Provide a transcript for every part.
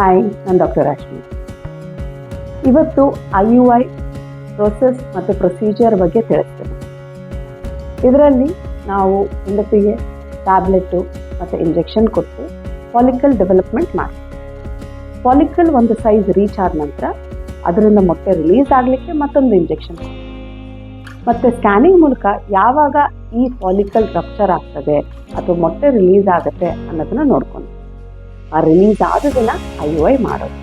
Hi, ನಾನು doctor Rashmi. ಇವತ್ತು IUI process ಮತ್ತು ಪ್ರೊಸೀಜರ್ ಬಗ್ಗೆ ತಿಳಿಸ್ತೇನೆ. ಇದರಲ್ಲಿ ನಾವು ಹೆಂಡತಿಗೆ ಟ್ಯಾಬ್ಲೆಟು ಮತ್ತು ಇಂಜೆಕ್ಷನ್ ಕೊಟ್ಟು ಫಾಲಿಕಲ್ ಡೆವಲಪ್ಮೆಂಟ್ ಮಾಡ್ತೀವಿ. ಫಾಲಿಕಲ್ ಒಂದು ಸೈಜ್ ರೀಚ್ ಆದ ನಂತರ ಅದರಿಂದ ಮೊಟ್ಟೆ ರಿಲೀಸ್ ಆಗಲಿಕ್ಕೆ ಮತ್ತೊಂದು ಇಂಜೆಕ್ಷನ್ ಕೊಡ್ತೀವಿ. ಮತ್ತು ಸ್ಕ್ಯಾನಿಂಗ್ ಮೂಲಕ ಯಾವಾಗ ಈ ಫಾಲಿಕಲ್ ರಪ್ಚರ್ ಆಗ್ತದೆ ಅಥವಾ ಮೊಟ್ಟೆ ರಿಲೀಸ್ ಆಗುತ್ತೆ ಅನ್ನೋದನ್ನು ನೋಡ್ಕೊಂಡು ಆ ರಿಲೀಸ್ ಆದ ದಿನ IUI ಮಾಡೋದು.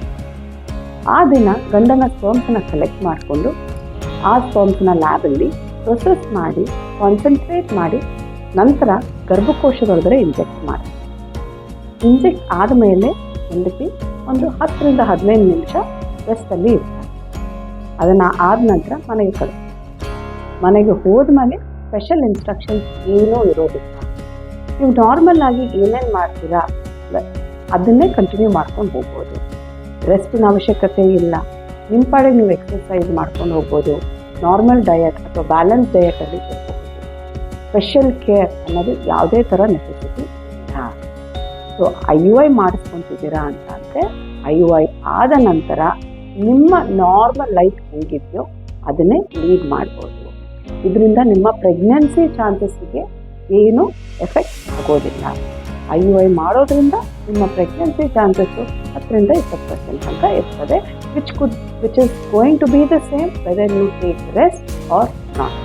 ಆ ದಿನ ಗಂಡನ ಸ್ಪರ್ಮ್ಸನ್ನ ಕಲೆಕ್ಟ್ ಮಾಡಿಕೊಂಡು ಆ ಸ್ಪರ್ಮ್ಸ್ನ ಲ್ಯಾಬಲ್ಲಿ ಪ್ರೊಸೆಸ್ ಮಾಡಿ ಕಾನ್ಸಂಟ್ರೇಟ್ ಮಾಡಿ ನಂತರ ಗರ್ಭಕೋಶದೊಳಗಡೆ ಇಂಜೆಕ್ಟ್ ಮಾಡಿ. ಇಂಜೆಕ್ಟ್ ಆದಮೇಲೆ ಹೆಂಡತಿ ಒಂದು 10ರಿಂದ 15 ನಿಮಿಷ ರೆಸ್ಟಲ್ಲಿ ಇರ್ತಾರೆ. ಅದನ್ನು ಆದ ನಂತರ ಮನೆಗೆ ಕಳಿಸ್ತಾರೆ. ಮನೆಗೆ ಹೋದ್ಮೇಲೆ ಸ್ಪೆಷಲ್ ಇನ್ಸ್ಟ್ರಕ್ಷನ್ಸ್ ಏನೂ ಇರೋದಿಲ್ಲ. ನೀವು ನಾರ್ಮಲ್ ಆಗಿ ಏನೇನು ಮಾಡ್ತೀರಾ ಅದನ್ನೇ ಕಂಟಿನ್ಯೂ ಮಾಡ್ಕೊಂಡು ಹೋಗ್ಬೋದು. ರೆಸ್ಟಿನ ಅವಶ್ಯಕತೆ ಇಲ್ಲ. ನಿಮ್ಮ ಪಾಡಿಗೆ ನೀವು ಎಕ್ಸರ್ಸೈಸ್ ಮಾಡ್ಕೊಂಡು ಹೋಗ್ಬೋದು. ನಾರ್ಮಲ್ ಡಯಟ್ ಅಥವಾ ಬ್ಯಾಲೆನ್ಸ್ ಡಯಟಲ್ಲಿ ಇರ್ಬೋದು. ಸ್ಪೆಷಲ್ ಕೇರ್ ಅನ್ನೋದು ಯಾವುದೇ ಥರ ನೆಸೆಸಿಟಿ ಇಲ್ಲ. ಸೊ IUI ಮಾಡಿಸ್ಕೊತಿದ್ದೀರಾ ಅಂತ ಅಂದರೆ IUI ಆದ ನಂತರ ನಿಮ್ಮ ನಾರ್ಮಲ್ ಲೈಫ್ ಹೇಗಿದೆಯೋ ಅದನ್ನೇ ಲೀಡ್ ಮಾಡ್ಬೋದು. ಇದರಿಂದ ನಿಮ್ಮ ಪ್ರೆಗ್ನೆನ್ಸಿ ಚಾನ್ಸಸ್ಗೆ ಏನು ಎಫೆಕ್ಟ್ ಆಗೋದಿಲ್ಲ. IUI ಮಾಡೋದ್ರಿಂದ ನಿಮ್ಮ ಪ್ರೆಗ್ನೆನ್ಸಿ ಚಾನ್ಸಸ್ಸು 10ರಿಂದ 20% ತನಕ ಇರ್ತದೆ, which is going to be the same whether you take rest or not.